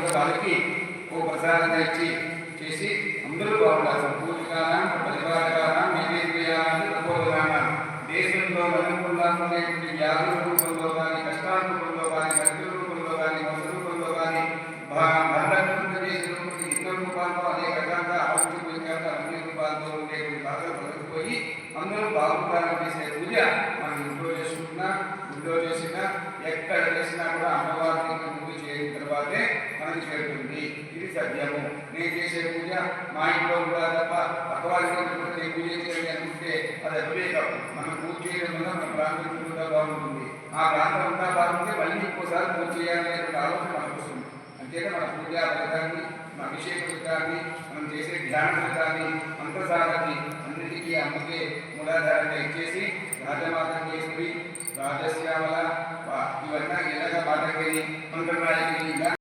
కూడా వాళ్ళకి ఓ ప్రసాదంగా ఇచ్చి చేసి అందరూ బాగుండాలి. పూజికానం పరిపాలకానం నైవేద్యాన్ని ప్రబోధనానం దేశంలో నలుగురులా ఉండేటువంటి వ్యాధుల రూపంలో కానీ కష్టాల రూపంలో కానీ ఖర్చుల రూపంలో కానీ మోస రూపంలో కానీ మరణం చేసే ఇతర రూపాల్లో అనేక రకాలుగా ఆలోచించాక అన్ని రూపాల్లో ఉండేటువంటి బాధలు తొలగిపోయి అందరూ బాగుండాలని చేసే పూజ మనం ఇంట్లో చేసుకున్నా ఇంట్లో చేసినా ఎక్కడ చేసినా కూడా అమ్మవారికి పూజ చేసిన తర్వాతే మనకి చేరుతుంది. ఇది సత్యము. నేను చేసే పూజ మా ఇంట్లో కూడా తప్ప పక్కవారికి నేను పూజ చేయాలి అనుకుంటే అది అవివేకం. మనం పూజ చేయడం వల్ల మన ప్రాంతం కూడా బాగుంటుంది. ఆ ప్రాంతం అంతా బాగుంటే మళ్ళీ ఇంకోసారి పూజ చేయాలనేటువంటి ఆలోచన మనకు వస్తుంది. అంతేగా మన పూజా ఫలితాన్ని, మన అభిషేక ఫలితాన్ని, మనం చేసే ధ్యాన ఫలితాన్ని, మంత్రసారాన్ని అన్నిటికీ అమ్మకే మూలాధారంగా ఇచ్చేసి రాజమాతంగేశ్వరి, రాజశ్యామల ఇవన్నీ ఎలాగా పాఠకేరి, మంత్రనాయకుని